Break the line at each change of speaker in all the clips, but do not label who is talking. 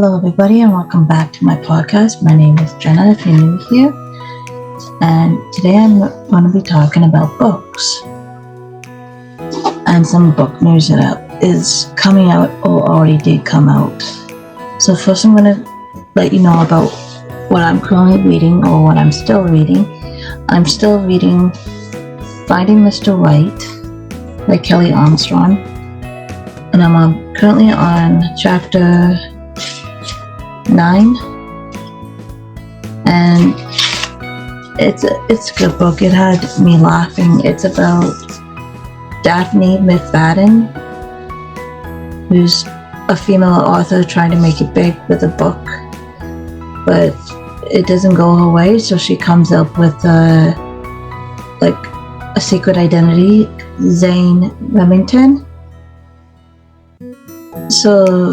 Hello, everybody, and welcome back to my podcast. My name is Jenna, if you're new here, and today I'm going to be talking about books and some book news that is coming out or already did come out. So first I'm going to let you know about what I'm currently reading or what I'm still reading. I'm still reading Finding Mr. Right by Kelly Armstrong, and I'm currently on chapter 9, and it's a good book. It had me laughing. It's about Daphne McFadden, who's a female author trying to make it big with a book, but it doesn't go her way, so she comes up with a secret identity, Zane Remington. So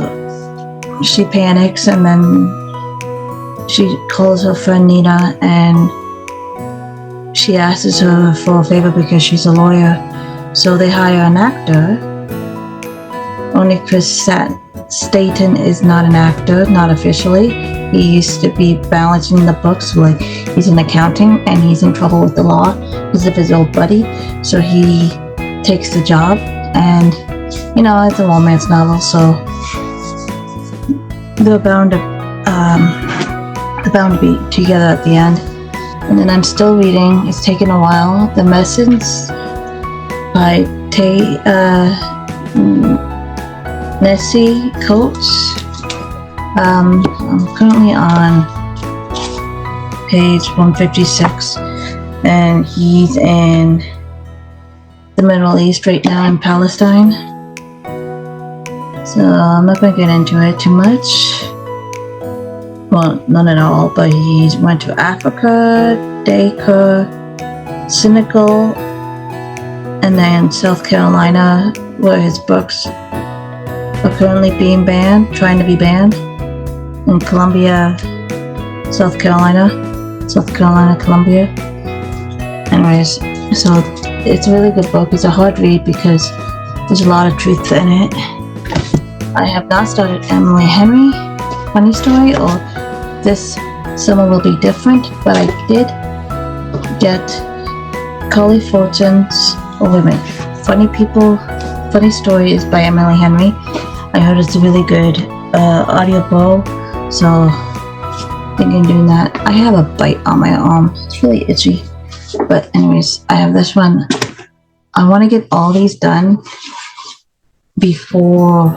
she panics, and then she calls her friend Nina, and she asks her for a favor because she's a lawyer. So they hire an actor, only Chris Staten is not an actor, not officially. He used to be balancing the books, like he's in accounting and he's in trouble with the law because of his old buddy. So he takes the job, and it's a romance novel, so they're bound to be together at the end. And then I'm still reading, it's taken a while, The Messence by Nessie Coates. I'm currently on page 156, and he's in the Middle East right now, in Palestine. So I'm not going to get into it too much. Well, none at all, but he went to Africa, Dakar, Senegal, and then South Carolina, where his books are currently being banned, trying to be banned, in Columbia, Columbia. Anyways, so it's a really good book. It's a hard read because there's a lot of truth in it. I have not started Emily Henry Funny Story, or This Summer Will Be Different, but I did get Carly Fortune's Funny Story is by Emily Henry. I heard it's a really good audiobook, so thinking doing that. I have a bite on my arm. It's really itchy. But anyways, I have this one. I want to get all these done before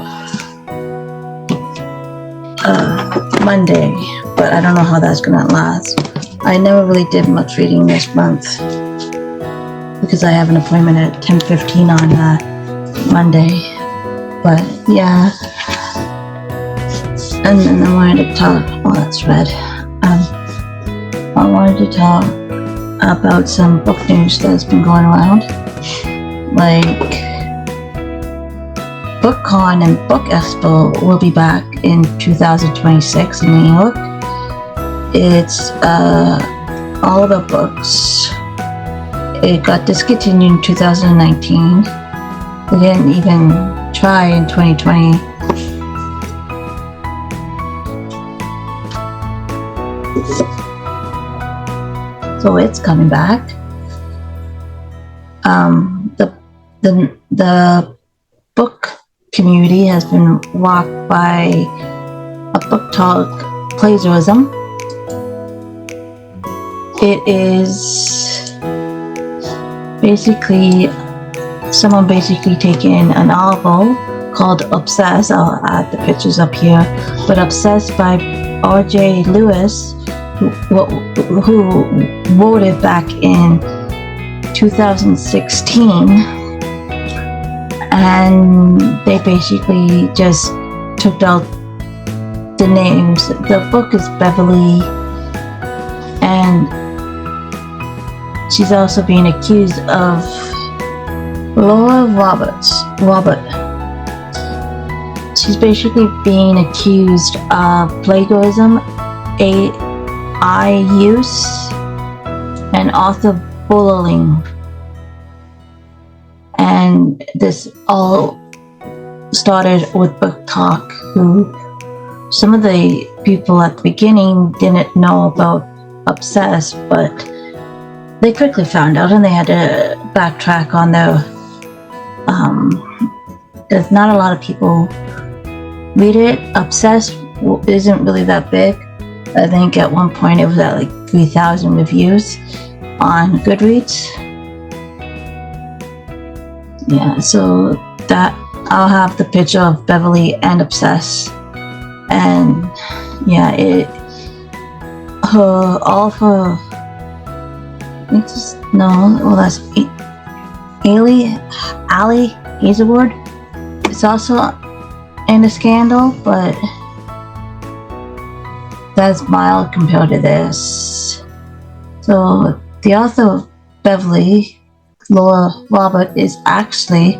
Monday, but I don't know how that's gonna last. I never really did much reading this month because I have an appointment at 10:15 on Monday. But yeah, and then I wanted to talk. Oh, that's red. I wanted to talk about some book news that's been going around, like BookCon and Book Expo will be back in 2026 in New York. It's all about books. It got discontinued in 2019. They didn't even try in 2020. So it's coming back. The book community has been rocked by a book talk plagiarism. It is basically someone taking a novel called Obsessed. I'll add the pictures up here, but Obsessed by R.J. Lewis, who wrote it back in 2016, and they basically just took out the names. The book is Beverly, and she's also being accused of Laura Robert. She's basically being accused of plagiarism, AI use, and author bullying. And this all started with Book Talk, who some of the people at the beginning didn't know about Obsessed, but they quickly found out and they had to backtrack on their because not a lot of people read it. Obsessed isn't really that big. I think at one point it was at like 3,000 reviews on Goodreads. Yeah, so that I'll have the picture of Beverly and Obsessed, and yeah, all of her. That's Allie Hazelwood. It's also in a scandal, but that's mild compared to this. So the author of Beverly, Laura Robert, is actually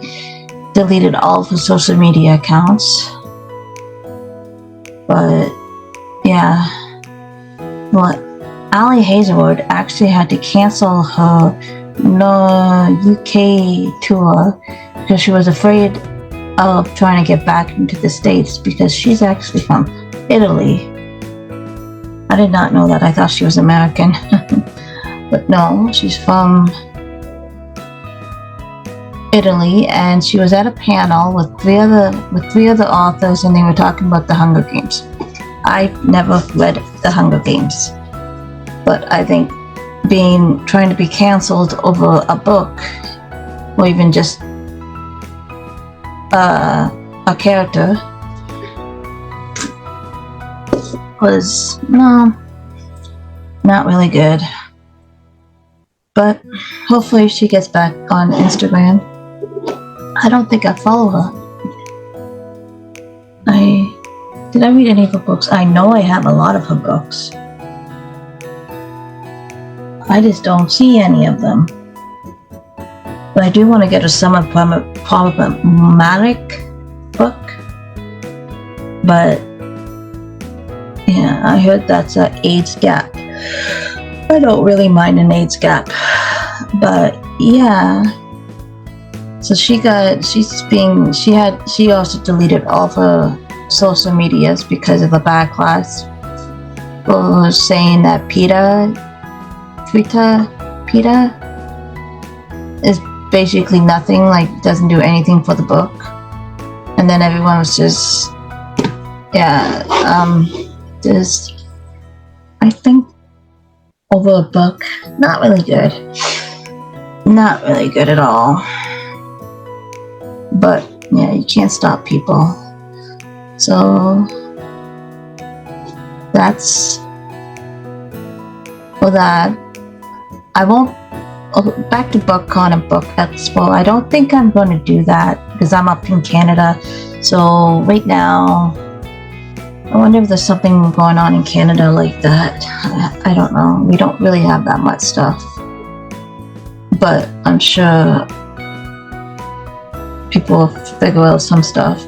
deleted all of her social media accounts. But yeah, Allie Hazelwood actually had to cancel her UK tour because she was afraid of trying to get back into the States, because she's actually from Italy. I did not know that. I thought she was American. But no, she's from Italy, and she was at a panel with three other authors, and they were talking about the Hunger Games. I never read the Hunger Games, but I think trying to be canceled over a book, or even just a character, was not really good. But hopefully she gets back on Instagram. I don't think I follow her. Did I read any of her books? I know I have a lot of her books. I just don't see any of them. But I do want to get a summer problematic book. But yeah, I heard that's an AIDS gap. I don't really mind an AIDS gap, but yeah. So she also deleted all of her social medias because of the backlash for saying that PETA is basically nothing, like doesn't do anything for the book. And then everyone was just, I think over a book, not really good at all. But yeah, you can't stop people. So that's for that. I won't. Back to BookCon and Book Expo. I don't think I'm going to do that because I'm up in Canada. So right now, I wonder if there's something going on in Canada like that. I don't know. We don't really have that much stuff. But I'm sure people will figure out some stuff.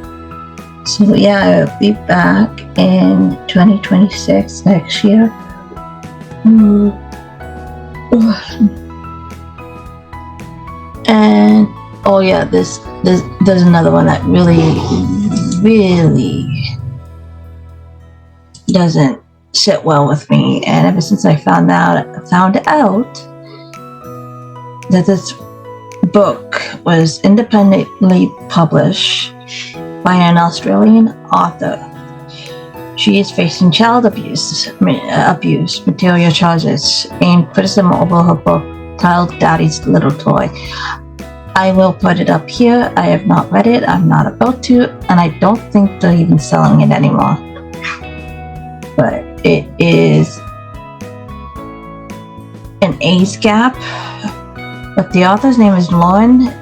So yeah, I'll be back in 2026 next year. And oh yeah, there's another one that really doesn't sit well with me, and ever since I found out that this book was independently published by an Australian author. She is facing child abuse material charges and criticism over her book titled Daddy's Little Toy. I will put it up here. I have not read it. I'm not about to, and I don't think they're even selling it anymore. But it is an age gap. But the author's name is Lauren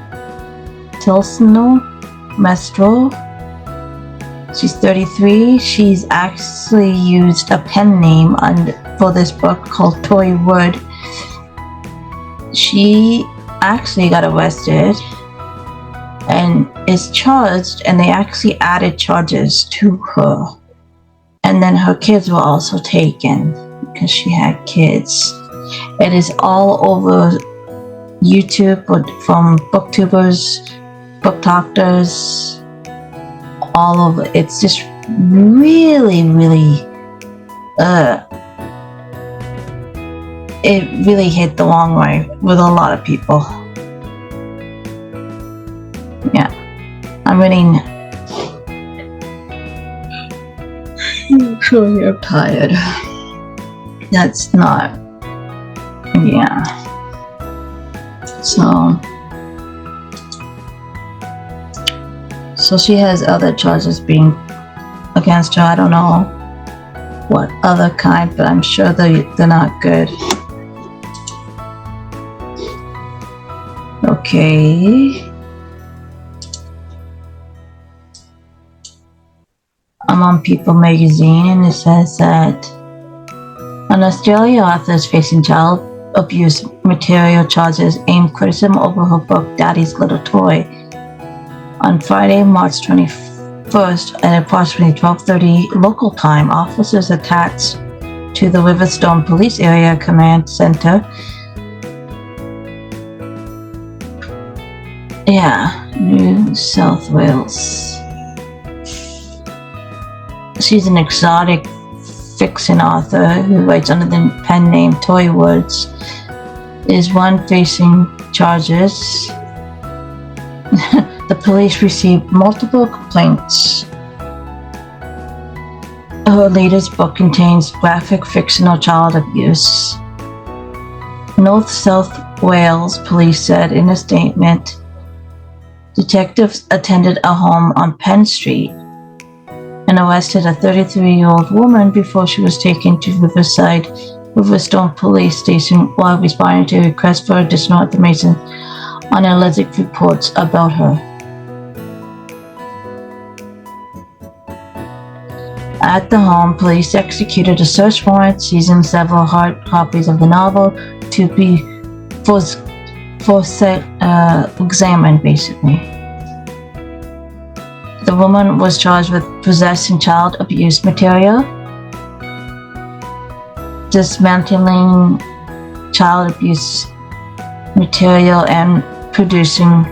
Mestro. She's 33. She's actually used a pen name for this book called Toy Wood. She actually got arrested and is charged, and they actually added charges to her. And then her kids were also taken because she had kids. It is all over YouTube from booktubers, book doctors, all over. It's just really, it really hit the long way with a lot of people. Yeah, I'm reading. I'm sure you're tired. That's not. Yeah. So she has other charges being against her. I don't know what other kind, but I'm sure they're not good. Okay. I'm on People magazine, and it says that an Australian author is facing child abuse material charges aimed criticism over her book Daddy's Little Toy. On Friday, March 21st at approximately 12:30 local time, officers attached to the Riverstone Police Area Command Center, New South Wales. She's an exotic fiction author who writes under the pen name Toy Woods, is one facing charges. The police received multiple complaints. Her latest book contains graphic fictional child abuse. North South Wales police said in a statement, detectives attended a home on Penn Street and arrested a 33-year-old woman before she was taken to Riverstone Police Station while responding to a request for additional information on alleged reports about her. At the home, police executed a search warrant, seizing several hard copies of the novel to be examined, basically. The woman was charged with possessing child abuse material, dismantling child abuse material, and producing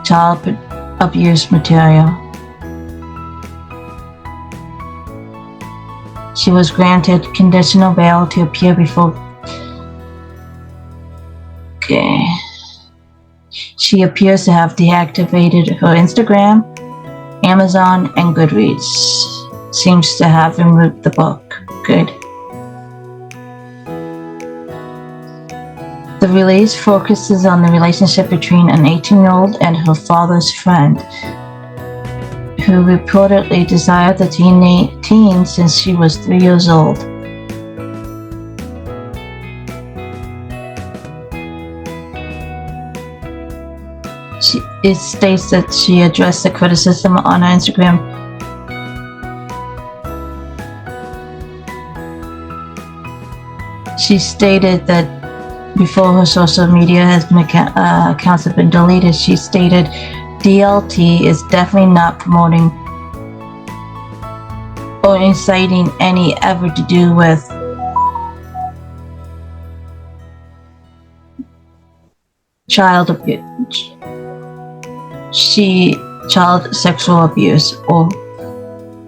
child abuse material. She was granted conditional bail to appear before. She appears to have deactivated her Instagram, Amazon, and Goodreads. Seems to have removed the book. Good. The release focuses on the relationship between an 18-year-old and her father's friend, who reportedly desired the teen since she was 3 years old. It states that she addressed the criticism on her Instagram. She stated that before her social media accounts have been deleted, she stated, DLT is definitely not promoting or inciting any ever to do with child abuse. Child sexual abuse, or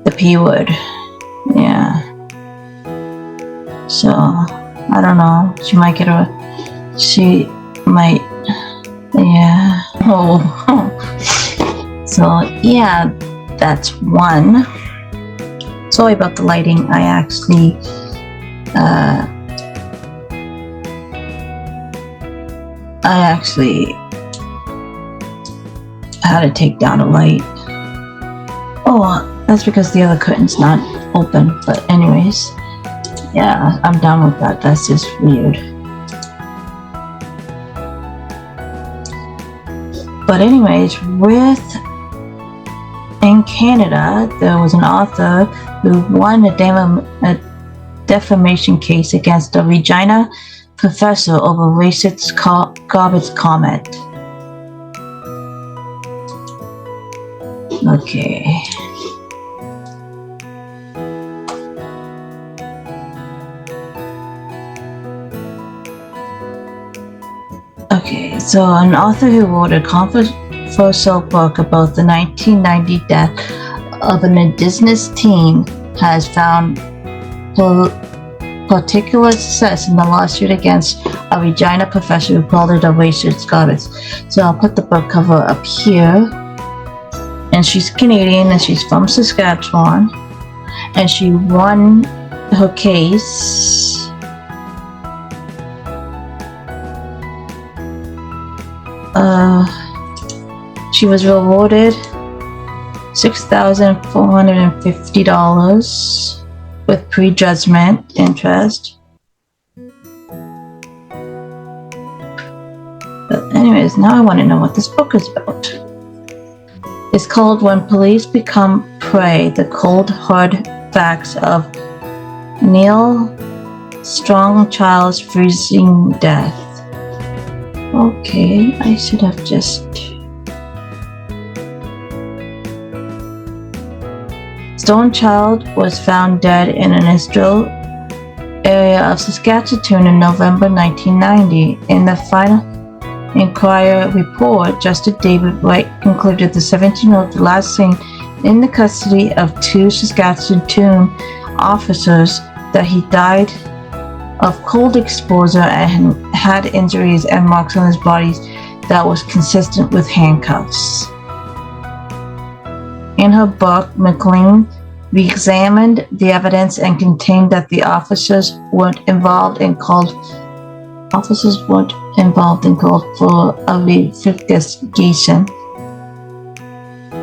the P word. Yeah. So, I don't know. She might. Yeah. Oh. So, yeah, that's one. Sorry about the lighting. I actually, how to take down a light. Oh, that's because the other curtain's not open. But anyways, yeah, I'm done with that. That's just weird. But anyways, in Canada, there was an author who won a defamation case against a Regina professor over racist garbage comment. Okay. Okay, so an author who wrote a controversial book about the 1990 death of an indigenous team has found particular success in the lawsuit against a Regina professor who called it a racist garbage. So I'll put the book cover up here. And she's Canadian and she's from Saskatchewan. And she won her case. She was rewarded $6,450 with prejudgment interest. But anyways, now I want to know what this book is about. It's called When Police Become Prey, The Cold Hard Facts of Neil Strongchild's Freezing Death. Okay, I should have just... Strongchild was found dead in an industrial area of Saskatchewan in November 1990. In the final Inquirer report, Justice David White concluded the 17-year-old was last seen in the custody of two Saskatchewan officers, that he died of cold exposure and had injuries and marks on his body that was consistent with handcuffs. In her book, McLean re-examined the evidence and contained that the officers weren't involved in called for a investigation.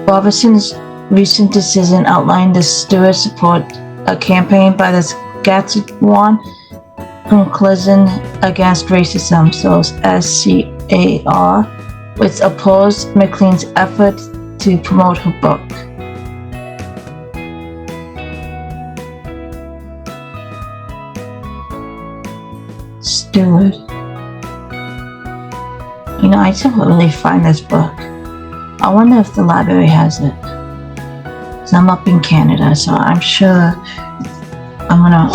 Robertson's recent decision outlined the Stewart support a campaign by the Saskatchewan Coalition Against Racism, so SCAR, which opposed McLean's effort to promote her book. Stewart. You know, I can't really find this book. I wonder if the library has it. So I'm up in Canada, so I'm sure I'm gonna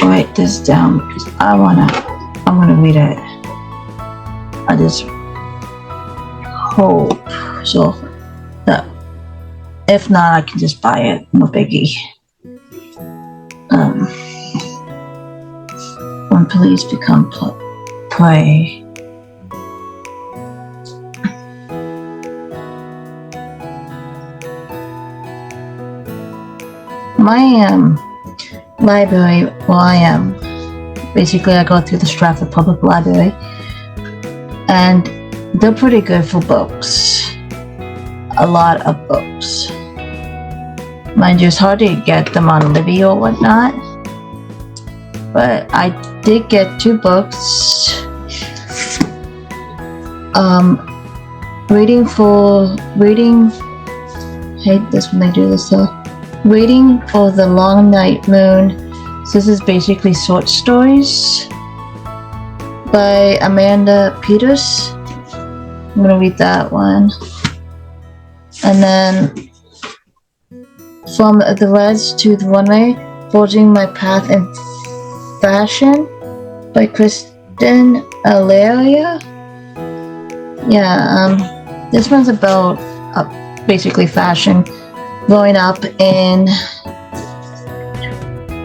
write this down because I'm gonna read it. I just hope so that if not, I can just buy it. No biggie. When Police Become Prey. My library, well, I am basically, I go through the Stratford Public Library, and they're pretty good for books. A lot of books. Mind you, it's hard to get them on Libby or whatnot, but I did get 2 books. Hate this when they do this though. Waiting for the Long Night Moon. So this is basically short stories by Amanda Peters. I'm gonna read that one. And then From the Reds to the Runway, Forging My Path in Fashion by Kristen Alaria. Yeah, this one's about basically fashion. Growing up in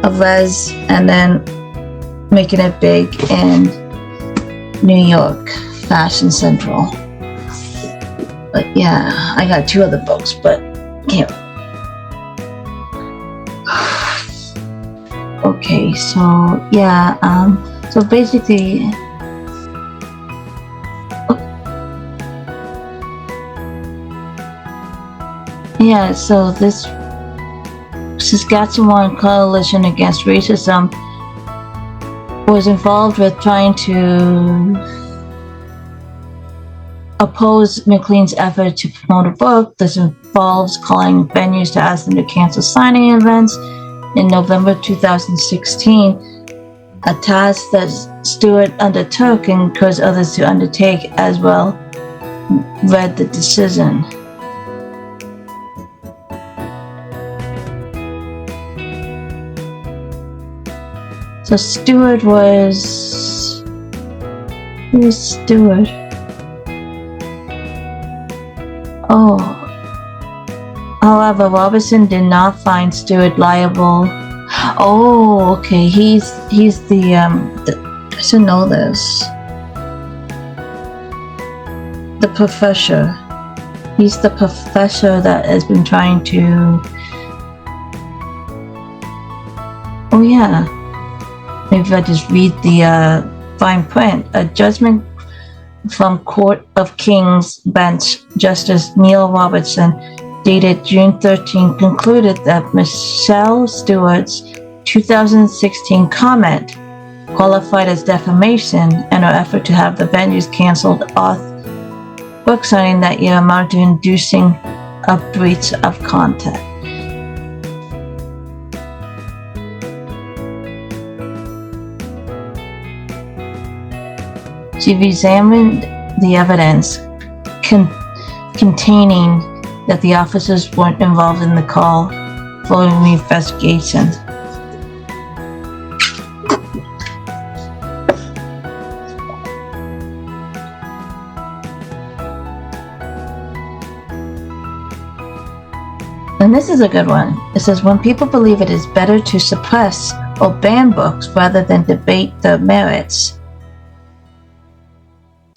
a res and then making it big in New York, Fashion Central. But yeah, I got 2 other books, but can't. Okay, so yeah, so basically, yeah, so this Saskatchewan Coalition Against Racism was involved with trying to oppose McLean's effort to promote a book. This involves calling venues to ask them to cancel signing events. In November 2016, a task that Stewart undertook and encouraged others to undertake as well, read the decision. So Stewart was... Who was Stewart? Oh, However, Robertson did not find Stewart liable. Oh, okay. He's the I should know this. The professor. He's the professor that has been trying to. Oh yeah. Maybe if I just read the fine print. A judgment from Court of King's Bench, Justice Neil Robertson, dated June 13, concluded that Michelle Stewart's 2016 comment qualified as defamation, and her effort to have the venues cancelled off book signing that year amounted to inducing a breach of contract. She examined the evidence containing that the officers weren't involved in the call following the investigation. And this is a good one. It says, when people believe it is better to suppress or ban books rather than debate the merits.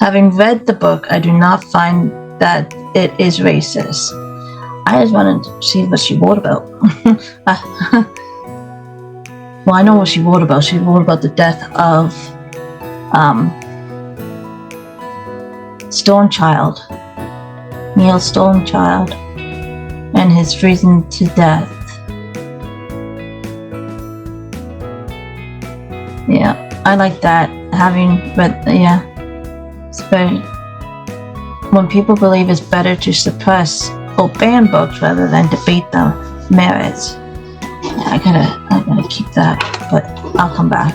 Having read the book, I do not find that it is racist. I just wanted to see what she wrote about. Well, I know what she wrote about. She wrote about the death of Stonechild, Neil Stonechild, and his freezing to death. Yeah, I like that. Having read, yeah. When people believe it's better to suppress or ban books rather than debate the merits. I gotta keep that, but I'll come back.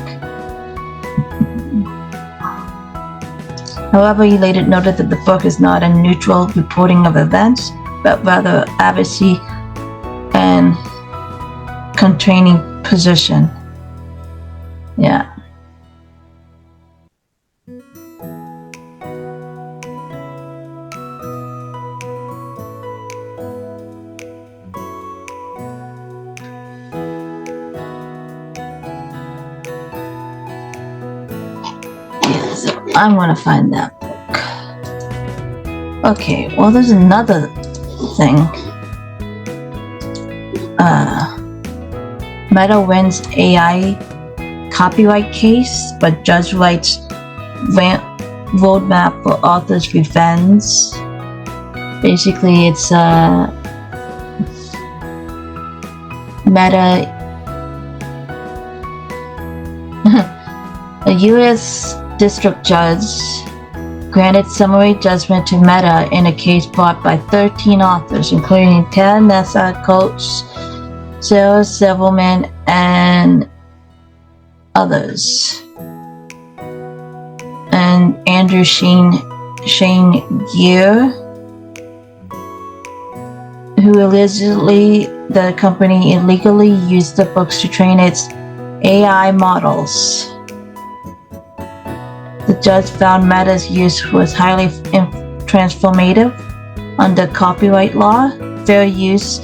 However, he later noted that the book is not a neutral reporting of events, but rather advocacy and contrasting position. Yeah. I'm gonna find that book. Okay, well, there's another thing. Meta wins AI copyright case, but judge writes roadmap for author's revenge. Basically, it's Meta. A U.S. district judge granted summary judgment to Meta in a case brought by 13 authors, including Ted Nessa, Coach, Sarah Silverman, and others. And Andrew Shane Gear, who allegedly the company illegally used the books to train its AI models. The judge found Meta's use was highly transformative under copyright law, fair use,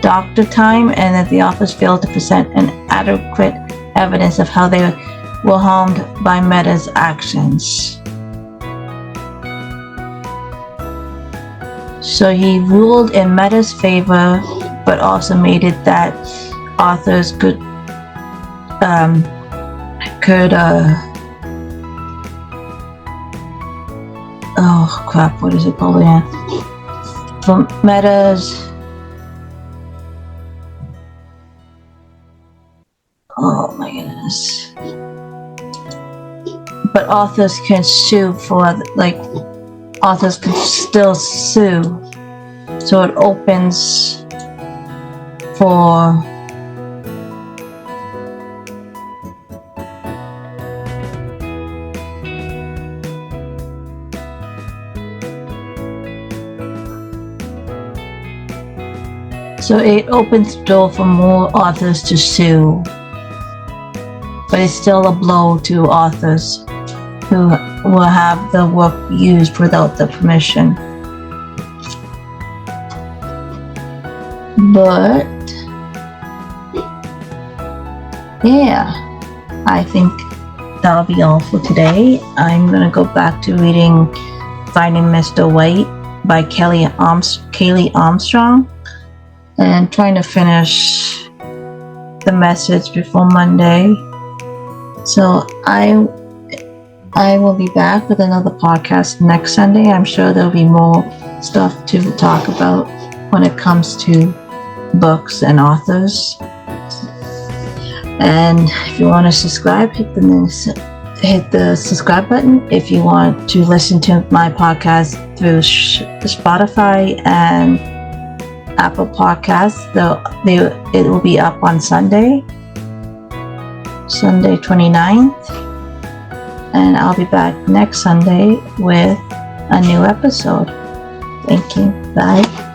doctor time, and that the office failed to present an adequate evidence of how they were harmed by Meta's actions. So he ruled in Meta's favor, but also made it that authors could oh crap, what is it called again? From Meta's, oh my goodness. But authors can sue for, like, authors can still sue. So it opens for the door for more authors to sue. But it's still a blow to authors who will have the work used without the permission. But yeah, I think that'll be all for today. I'm gonna go back to reading Finding Mr. White by Kaylee Armstrong and trying to finish The Message before Monday. So I will be back with another podcast next Sunday. I'm sure there'll be more stuff to talk about when it comes to books and authors. And if you want to subscribe, hit the subscribe button. If you want to listen to my podcast through Spotify and Apple Podcasts, it will be up on Sunday 29th. And I'll be back next Sunday with a new episode. Thank you. Bye.